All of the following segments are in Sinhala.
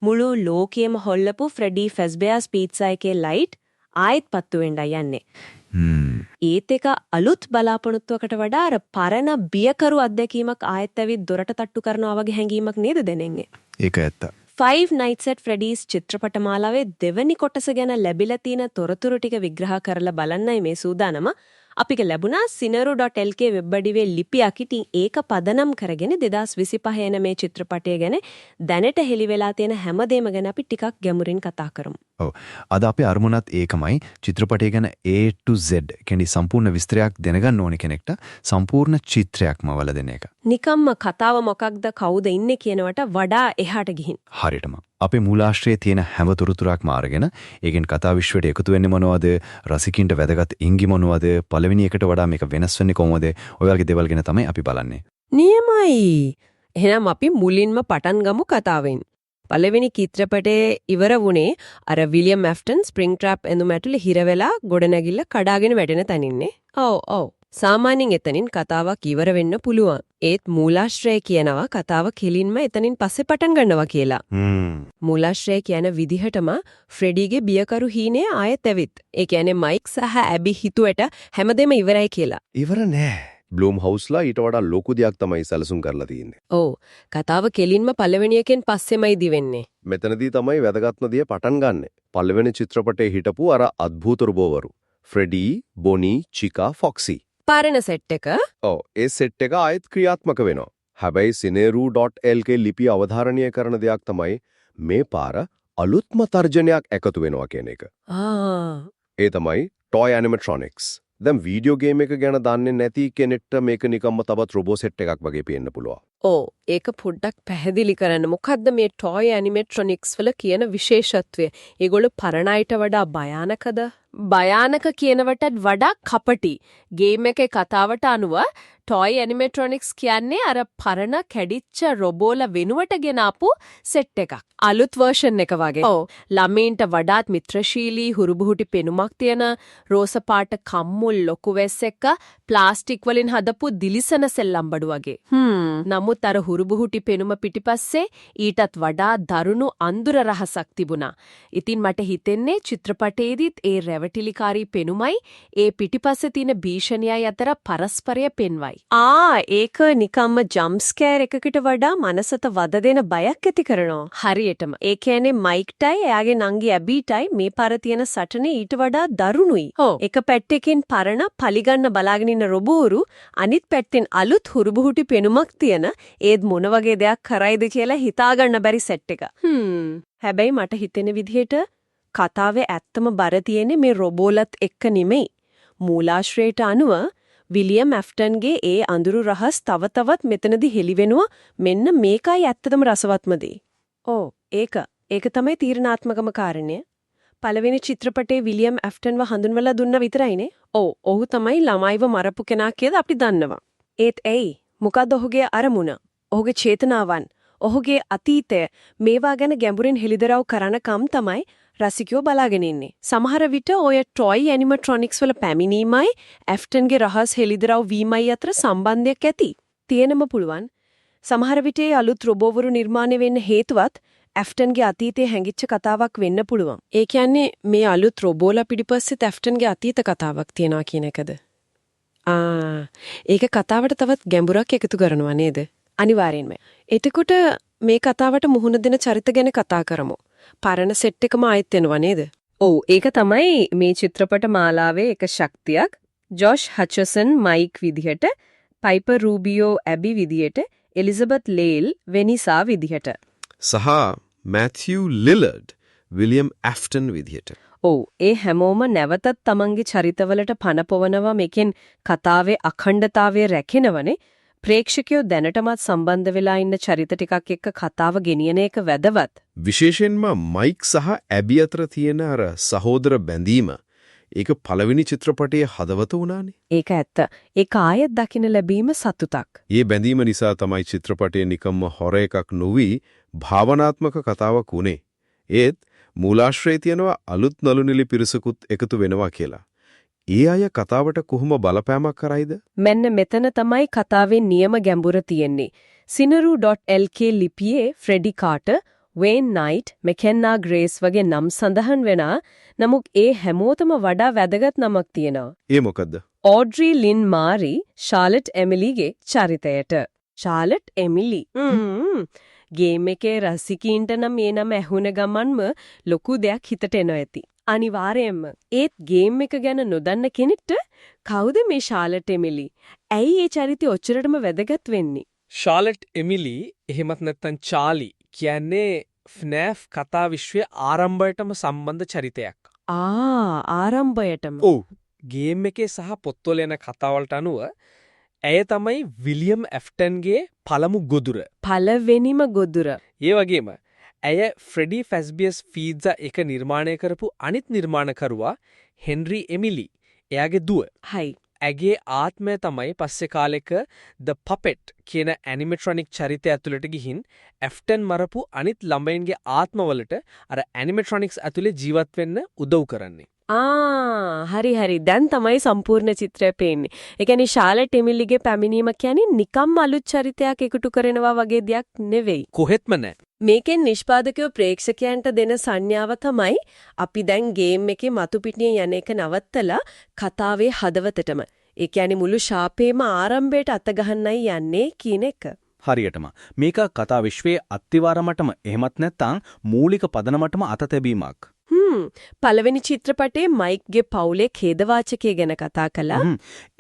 මුළු ලෝකයේම හොල්ලපු ෆ්‍රෙඩි ෆෙස්බෙයාස් පීට්සා එකේ ලයිට් ආයෙත් පත්තු වෙන්නයි යන්නේ. ඒත් එක අලුත් බලාපොරොත්තුවකට වඩා අර පරණ බියකරු අත්දැකීමක් ආයෙත් ඇවිත් දොරට තට්ටු කරනවා වගේ හැඟීමක් නේද දෙනෙන්නේ. ඒක ඇත්ත. Five Nights at Freddy's චිත්‍රපටමාලාවේ දෙවනි කොටස ගැන ලැබිලා තියෙන තොරතුරු ටික විග්‍රහ කරලා බලන්නයි මේ සූදානම. අපිට ලැබුණා sineru.lk වෙබ් අඩවියේ ලිපියක්. ඉතින් ඒක පදනම් කරගෙන 2025 එන මේ චිත්‍රපටය ගැන දැනට හෙළි වෙලා තියෙන හැමදේම ගැන අපි ටිකක් ගැඹුරින් කතා කරමු. ඔව්. අද අපේ අරමුණත් ඒකමයි. චිත්‍රපටය ගැන A to Z කියන්නේ සම්පූර්ණ විස්තරයක් දැනගන්න ඕනේ කෙනෙක්ට සම්පූර්ණ චිත්‍රයක්ම වල දෙන එක. නිකම්ම කතාව මොකක්ද කවුද ඉන්නේ කියනවට වඩා එහාට ගිහින්. හරියටම. අපේ මූලාශ්‍රයේ තියෙන හැම තොරතුරක්ම අරගෙන ඒකෙන් කතා විශ්වයට එකතු වෙන්නේ මොනවද? රසිකින්ට වැදගත් ඉංගි මොනවද? පළවෙනි එකට වඩා මේක වෙනස් වෙන්නේ කොහොමද? ඔය වගේ දේවල් ගැන තමයි අපි බලන්නේ. නියමයි. එහෙනම් අපි මුලින්ම පටන් ගමු කතාවෙන්. පළවෙනි චිත්‍රපටයේ ඉවර වුණේ අර විලියම් ඇෆ්ටන් ස්ප්‍රින්ග් ට්‍රැප් ඇඳුම ඇතුලේ හිර වෙලා ගොඩනැගිල්ල කඩාගෙන වැටෙන තැනින්නේ. ඔව්. සාමාන්‍යයෙන් එතනින් කතාවක් ඉවර වෙන්න පුළුවන්. ඒත් මූලාශ්‍රය කියනවා කතාව කෙලින්ම එතනින් පස්සේ පටන් ගන්නවා කියලා. මූලාශ්‍රය කියන විදිහටම ෆ්‍රෙඩිගේ බියකරු හීනේ ආයෙත් ඇවිත්. ඒ කියන්නේ මයික් සහ ඇබි හිතුවට හැමදේම ඉවරයි කියලා. ඉවර නෑ. බ්ලූම් හවුස්ලා ඊට වඩා ලොකු දෙයක් තමයි සැලසුම් කරලා තියෙන්නේ. ඔව්. කතාව කෙලින්ම පළවෙනි එකෙන් පස්සෙමයි දිවෙන්නේ. මෙතනදී තමයි වැදගත්ම දේ පටන් ගන්නෙ. පළවෙනි චිත්‍රපටයේ හිටපු අර අద్භූත රුබෝවරු. ෆ්‍රෙඩි, බොනි, චිකා, ෆොක්සි. පාරණ සෙට් එක. ඔව්. ඒ සෙට් එක ආයෙත් ක්‍රියාත්මක වෙනවා. හැබැයි sineru.lk ලිපිය අවධාරණය කරන දෙයක් තමයි මේ පාර අලුත්ම තර්ජනයක් එකතු වෙනවා කියන එක. ඒ තමයි toy animatronics. දැන් වීඩියෝ ගේම් එක ගැන දන්නේ නැති කෙනෙක්ට මේක නිකම්ම තවත් රොබෝ සෙට් එකක් වගේ පේන්න පුළුවන්. ඔව් ඒක පොඩ්ඩක් පැහැදිලි කරන්න. මොකද්ද මේ toy animatronics වල කියන විශේෂත්වය? ඒගොල්ලෝ පරණයිට වඩා භයානකද? භයානක කියනවටත් වඩා කපටි. ගේම් එකේ කතාවට අනුව toy animatronics කියන්නේ අර පරණ කැඩිච්ච රොබෝල වෙනුවට ගෙනාපු සෙට් එකක්. අලුත් version එක වගේ. ඔව්. ළමයින්ට වඩාත් මිත්‍රශීලී හුරුබුහුටි පෙනුමක් තියෙන රෝස පාට කම්මුල් ලොකු වෙස් එක ප්ලාස්ටික් වලින් හදපු දිලිසන සෙල්ලම් බඩු වගේ. නමුත් අර හුරුබුහුටි පෙනුම පිටිපස්සේ ඊටත් වඩා දරුණු අඳුර රහසක් තිබුණා. ඉතින් මට හිතෙන්නේ චිත්‍රපටයේදීත් ඒ රැවටිලිකාරී පෙනුමයි ඒ පිටිපස්සේ තියෙන භීෂණයයි අතර පරස්පරය පෙන්වයි. ඒක නිකම්ම ජම්ප් ස්කෑර් එකකට වඩා මනසට වද දෙන බයක් ඇති කරනවා. හරියටම. ඒ කියන්නේ මයික්ටයි එයාගේ නංගි ඇබීටයි මේ පාර තියෙන සටනේ ඊට වඩා දරුණුයි. එක පැත්තකින් පරණ පලිගන්න බලාගෙන ඉන්න රොබෝරු අනිත් පැත්තෙන් අලුත් හුරුබුහුටි පෙනුමක් තියෙන ඒත් මොන වගේ දෙයක් කරයිද කියලා හිතාගන්න බැරි සෙට් එක. හැබැයි මට හිතෙන විදිහට කතාවේ ඇත්තම බර තියෙන්නේ මේ රොබෝලත් එක්ක නෙමෙයි. මූලාශ්‍රයට අනුව විලියම් ඇෆ්ටන්ගේ ඒ අඳුරු රහස් තව තවත් මෙතනදී හෙළි වෙනවා. මෙන්න මේකයි ඇත්තටම රසවත්ම දේ. ඒක තමයි තීරණාත්මකම කාරණය. පළවෙනි චිත්‍රපටයේ විලියම් ඇෆ්ටන්ව හඳුන්වලා දුන්න විතරයිනේ. ඔහු තමයි ළමයිව මරපු කෙනා කියලා අපි දන්නවා. ඒත් මොකද ඔහුගේ අරමුණ? ඔහුගේ චේතනාවන්, ඔහුගේ අතීතය මේවා ගැන ගැඹුරින් හෙළිදරව් කරනකම් තමයි රසිකයෝ බලාගෙන ඉන්නේ. සමහර විට ඔය toy animatronics වල පැමිණීමයි ඇෆ්ටන්ගේ රහස් හෙළිදරව් වීමයි අතර සම්බන්ධයක් ඇති. තියෙනම පුළුවන්. සමහර විට අලුත් රොබෝවරු නිර්මාණය වෙන්න හේතුවත් ඇෆ්ටන්ගේ අතීතයේ හැංගිච්ච කතාවක් වෙන්න පුළුවන්. ඒ කියන්නේ මේ අලුත් රොබෝලා පිටිපස්සේ ඇෆ්ටන්ගේ අතීත කතාවක් තියනවා කියන එකද? ඒක කතාවට තවත් ගැඹුරක් එකතු කරනවා නේද? අනිවාර්යෙන්ම. එතකොට මේ කතාවට මුහුණ දෙන චරිත ගැන කතා කරමු. පරණ සෙට් එකම ආයෙත් එනවා නේද? ඒක තමයි මේ චිත්‍රපට මාලාවේ එක ශක්තියක්. ජොෂ් හචසන් මයික් විදිහට, පයිපර් රූබියෝ ඇබි විදිහට, එලිසබෙත් ලේල් වෙනිසා විදිහට. සහ මැතිව් ලිලර්ඩ් විලියම් ඇෆ්ටන් විදිහට. ඒ හැමෝම නැවතත් තමන්ගේ චරිතවලට පනපවනවා. මේකෙන් කතාවේ අඛණ්ඩතාවය රැකෙනවනේ. ප්‍රේක්ෂකයෝ දැනටමත් සම්බන්ධ වෙලා ඉන්න චරිත ටිකක් එක්ක කතාව ගෙනියන එක වැදගත්. විශේෂයෙන්ම මයික් සහ ඇබි අතර තියෙන අර සහෝදර බැඳීම ඒක පළවෙනි චිත්‍රපටයේ හදවත වුණානේ. ඒක ඇත්ත. ඒක ආයෙත් දකින්න ලැබීම සතුටක්. මේ බැඳීම නිසා තමයි චිත්‍රපටයේ නිකම්ම හොර එකක් නොවි භාවනාත්මක කතාවක් වුණේ. ඒත් මූලාශ්‍රයේ තියෙනවා අලුත් නළුනිලි පිරිසකුත් එකතු වෙනවා කියලා. ඒ අය කතාවට කොහොම බලපෑමක් කරයිද? මෙන්න මෙතන තමයි කතාවේ නියම ගැඹුර තියෙන්නේ. sineru.lk ලිපියේ ෆ්‍රෙඩි කාටර් වේන් නයිට්, මෙකෙන්නා ග්‍රේස් වගේ නම් සඳහන් වෙන නමුත් ඒ හැමෝටම වඩා වැදගත් නමක් තියෙනවා. ඒ මොකද්ද? ඕඩ්‍රි ලින් මාරි ශාලට් එමිලිගේ චරිතයට. ශාලට් එමිලි. ගේම් එකේ රසිකීන්ට නම් මේ නම ඇහුන ගමන්ම ලොකු දෙයක් හිතට එනවා ඇති. අනිවාර්යයෙන්ම. ඒත් ගේම් එක ගැන නොදන්න කෙනෙක්ට කවුද මේ ශාලට් එමිලි? ඇයි ඒ චරිතය ඔච්චරටම වැදගත් වෙන්නේ? ශාලට් එමිලි එහෙමත් නැත්නම් චාලි කියන්නේ FNAF කතා විශ්වයේ ආරම්භයටම සම්බන්ධ චරිතයක්. ආරම්භයටම. ඔව්. ගේම් එකේ සහ පොත්වල යන කතාවලට අනුව ඇය තමයි විලියම් ඇෆ්ටන්ගේ පළමු ගොදුර. පළවෙනිම ගොදුර. ඒ වගේම ඇය ෆ්‍රෙඩි ෆැස්බියස් ෆීඩ්සා එක නිර්මාණය කරපු අනිත් නිර්මාණකරුවා හෙන්රි එමිලි. එයාගේ දුව. හයි. ඇගේ ආත්මය තමයි පස්සේ කාලෙක The Puppet කියන ඇනිමේට්‍රොනික් චරිතය ඇතුළට ගිහින් ඇෆ්ටන් මරපු අනිත් ළමයින්ගේ ආත්මවලට අර ඇනිමේට්‍රොනික්ස් ඇතුලේ ජීවත් වෙන්න උදව් කරන්නේ. හරි. දැන් තමයි සම්පූර්ණ චිත්‍රය පේන්නේ. ඒ කියන්නේ ශාලට් එමිලිගේ පැමිණීම කියන්නේ නිකම්ම අලුත් චරිතයක් එකතු කරනවා වගේ දෙයක් නෙවෙයි. කොහෙත්ම නැහැ. මේකෙන් නිෂ්පාදකයෝ ප්‍රේක්ෂකයන්ට දෙන සංඥාව තමයි අපි දැන් ගේම් එකේ මතු පිටියේ යන එක නවත්තලා කතාවේ හදවතටම. ඒ කියන්නේ මුළු ශාපේම ආරම්භයට අත ගහන්නයි යන්නේ කියන එක. හරියටම මේක කතා විශ්වයේ අත්තිවාරමටම එහෙමත් නැත්නම් මූලික පදනමටම අත තැබීමක්. පළවෙනි චිත්‍රපටයේ මයික්ගේ පවුලේ ඛේදවාචකය ගැන කතා කළා.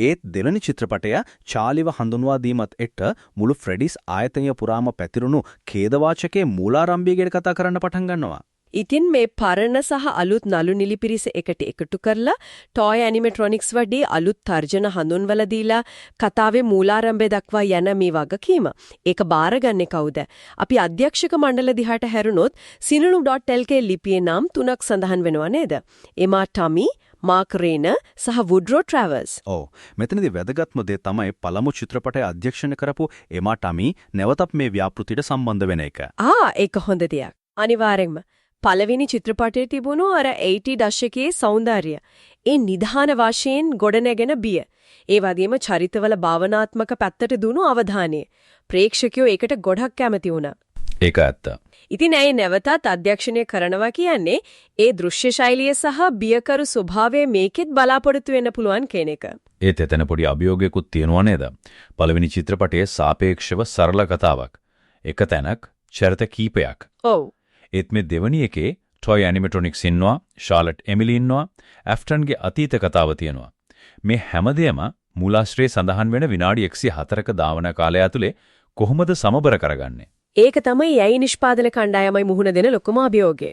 ඒත් දෙවෙනි චිත්‍රපටය චාලිව හඳුන්වා දීමත් එක්ක මුළු ෆ්‍රෙඩිස් ආයතනය පුරාම පැතිරුණු ඛේදවාචකයේ මූලාරම්භය ගැන කතා කරන්න පටන් ගන්නවා. ඉතින් මේ පරණ සහ අලුත් නළු නිලි පිරිස එකට එකතු කරලා ටොයි ඇනිමේට්‍රොනික්ස් වගේ අලුත් තර්ජන හඳුන්වලා දීලා කතාවේ මූලාරම්භය දක්වා යන මේ වගකීම. ඒක බාරගන්නේ කවුද? අපි අධ්‍යක්ෂක මණ්ඩල දිහාට හැරුණොත් sinulu.lk ලිපියේ නම් 3ක් සඳහන් වෙනවා නේද? එමා ටමි, මාක් රේනර් සහ වුඩ්රෝ ට්‍රැවර්ස්. ඔව්. මෙතනදී වැදගත්ම දේ තමයි පළමු චිත්‍රපටය අධ්‍යක්ෂණය කරපු එමා ටමි නැවතත් මේ ව්‍යාපෘතියට සම්බන්ධ වෙන එක. ඒක හොඳ දෙයක්. අනිවාර්යෙන්ම පළවෙනි චිත්‍රපටයේ තිබුණු අර 80 දශකයේ సౌందර්යය ඒ නිධාන වශයෙන් ගොඩනැගෙන බිය ඒ වගේම චරිතවල භාවනාත්මක පැත්තට දුණු අවධානය ප්‍රේක්ෂකයෝ ඒකට ගොඩක් කැමති වුණා. ඒක ඇත්ත. ඉතින් ඇයි නැවතත් අධ්‍යක්ෂණය කරනවා කියන්නේ ඒ දෘශ්‍ය ශෛලිය සහ බියකරු ස්වභාවය මේකෙත් බලාපොරොත්තු වෙන්න පුළුවන් කියන එක. ඒත් එතන පොඩි අභියෝගයක්ත් තියෙනවා නේද? පළවෙනි චිත්‍රපටයේ සාපේක්ෂව සරල කතාවක්. එක තැනක් චරිත කීපයක්. ඔව්. ඒත් මේ දෙවනි එකේ ටොයි ඇනිමේට්‍රොනික්ස් ඉන්නවා, ශාලට් එමිලි ඉන්නවා, ඇෆ්ටන්ගේ අතීත කතාව තියෙනවා. මේ හැමදේම මූලාශ්‍රයේ සඳහන් වෙන විනාඩි 104ක දාවන කාලය ඇතුලේ කොහොමද සමබර කරගන්නේ? ඒක තමයි යයි නිෂ්පාදන කණ්ඩායමයි මුහුණ දෙන ලොකුම අභියෝගය.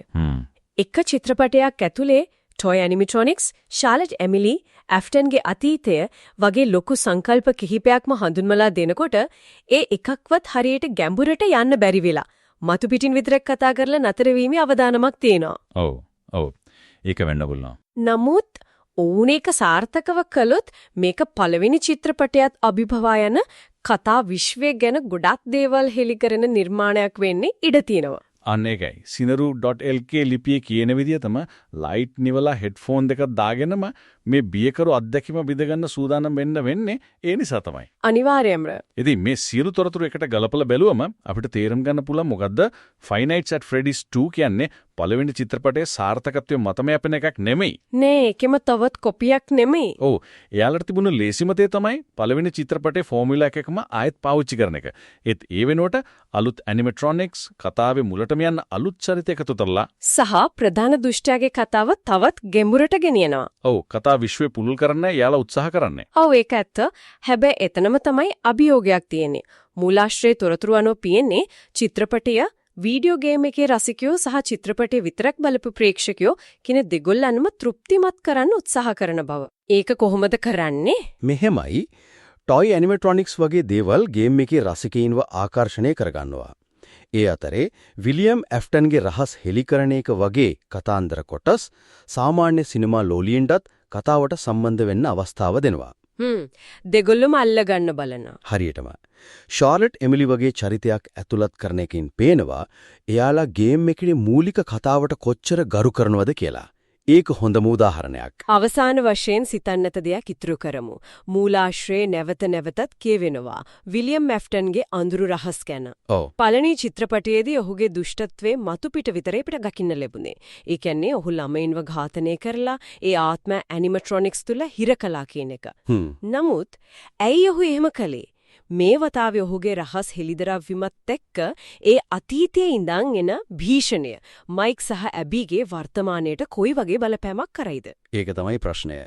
එක චිත්‍රපටයක් ඇතුලේ ටොයි ඇනිමේට්‍රොනික්ස්, ශාලට් එමිලි, ඇෆ්ටන්ගේ අතීතය වගේ ලොකු සංකල්ප කිහිපයක්ම හඳුන්වලා දෙනකොට ඒ එකක්වත් හරියට ගැඹුරට යන්න බැරි වෙලා මතු පිටින් විතරක් කතා කරලා නතර වීමේ අවදානමක් තියෙනවා. ඔව්. ඒක වෙන්න පුළුවන්. නමුත් ඕනේක සාර්ථකව කළොත් මේක පළවෙනි චිත්‍රපටයත් අභිභවා යන කතා විශ්වය ගැන ගොඩක් දේවල් හෙළි කරන නිර්මාණයක් වෙන්නේ ඉඩ තියෙනවා. අන්න ඒකයි. sinulu.lk ලිපියේ කියන විදිහටම ලයිට් නිවලා හෙඩ්ෆෝන් දෙකක් දාගෙනම මේ බියකරු අත්දැකීම බිඳගන්න සූදානම් වෙන්නේ ඒ නිසා තමයි. අනිවාර්යයෙන්ම. ඉතින් මේ සියලු තොරතුරු එකට ගලපලා බැලුවම අපිට තේරුම් ගන්න පුළුවන් මොකද්ද Five Nights at Freddy's 2 කියන්නේ පළවෙනි චිත්‍රපටයේ සාර්ථකත්වයේ මතම යපෙන එකක් නෙමෙයි. නෑ, ඒකෙම තවත් කොපියක් නෙමෙයි. ඔව්. එයාලට තිබුණු ලේසිම දේ තමයි පළවෙනි චිත්‍රපටයේ ෆෝමියුලා එකකම ආයෙත් පාවිච්චි කරන එක. ඒත් ඒ වෙනුවට අලුත් ඇනිමේට්‍රොනික්ස් කතාවේ මුලටම යන අලුත් චරිත එකතු කරලා සහ ප්‍රධාන දුෂ්ටයාගේ කතාව තවත් ගැඹුරට ගෙනියනවා. ඔව්. කතා විශ්වය පුළුල් කරන්න එයාලා උත්සාහ කරන්නේ. ඔව්, ඒක ඇත්ත. හැබැයි එතනම තමයි අභියෝගයක් තියෙන්නේ. මූලාශ්‍රයේ තොරතුරු අනුව පියන්නේ චිත්‍රපටය වීඩියෝ ගේම් එකේ රසිකයෝ සහ චිත්‍රපටයේ විතරක් බලපු ප්‍රේක්ෂකයෝ කියන දෙගොල්ලන්ම තෘප්තිමත් කරන්න උත්සාහ කරන බව. ඒක කොහොමද කරන්නේ? මෙහෙමයි ටොයි ඇනිමේට්‍රොනික්ස් වගේ දේවල් ගේම් එකේ රසිකයින්ව ආකර්ෂණය කරගන්නවා. ඒ අතරේ විලියම් ඇෆ්ටන්ගේ රහස් හෙලිකරන එක වගේ කතාන්දර කොටස් සාමාන්‍ය සිනමා ලෝලියින්ටත් කතාවට සම්බන්ධ වෙන්න අවස්ථාව දෙනවා. දෙගොල්ලම අල්ල ගන්න බලනවා. හරියටම. ශාලට් එමිලි වගේ චරිතයක් ඇතුළත් කරන එකකින් පේනවා එයාලා ගේම් එකේ මූලික කතාවට කොච්චර ගරු කරනවද කියලා. ඒක හොඳම උදාහරණයක්. අවසාන වශයෙන් සිතන්නත දෙයක් ඉතුරු කරමු. මූලාශ්‍රයේ නැවත නැවතත් කියවෙනවා. විලියම් ඇෆ්ටන්ගේ අඳුරු රහස් ගැන. ඔව්. පළවෙනි චිත්‍රපටයේදී ඔහුගේ දුෂ්ටත්වයේ මතු පිට විතරේ පිට දකින්න ලැබුණේ. ඒ කියන්නේ ඔහු ළමයින්ව ඝාතනය කරලා ඒ ආත්ම ඇනිමට්‍රොනික්ස් තුල හිර කළා කියන එක. නමුත් ඇයි ඔහු එහෙම කළේ? මේ වතාවේ ඔහුගේ රහස් හෙළිදරව් වීමත් එක්ක ඒ අතීතයේ ඉඳන් එන භීෂණය මයික් සහ ඇබීගේ වර්තමානයට කොයි වගේ බලපෑමක් කරයිද? ඒක තමයි ප්‍රශ්නය.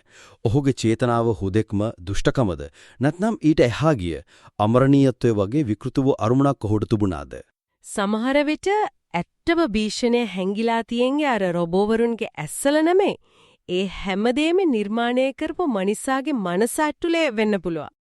ඔහුගේ චේතනාව හුදෙක්ම දුෂ්ටකමද නැත්නම් ඊට එහා ගිය අමරණීයත්වයේ වගේ විකෘත වූ අරුමුණක් ඔහුට තිබුණාද? සමහර විට ඇත්තම භීෂණය හැංගිලා තියෙන්නේ අර රොබෝවරුන්ගේ ඇස්සල නෙමෙයි. ඒ හැමදේම නිර්මාණය කරපු මනිසාගේ මනස ඇතුලේ වෙන්න පුළුවන්.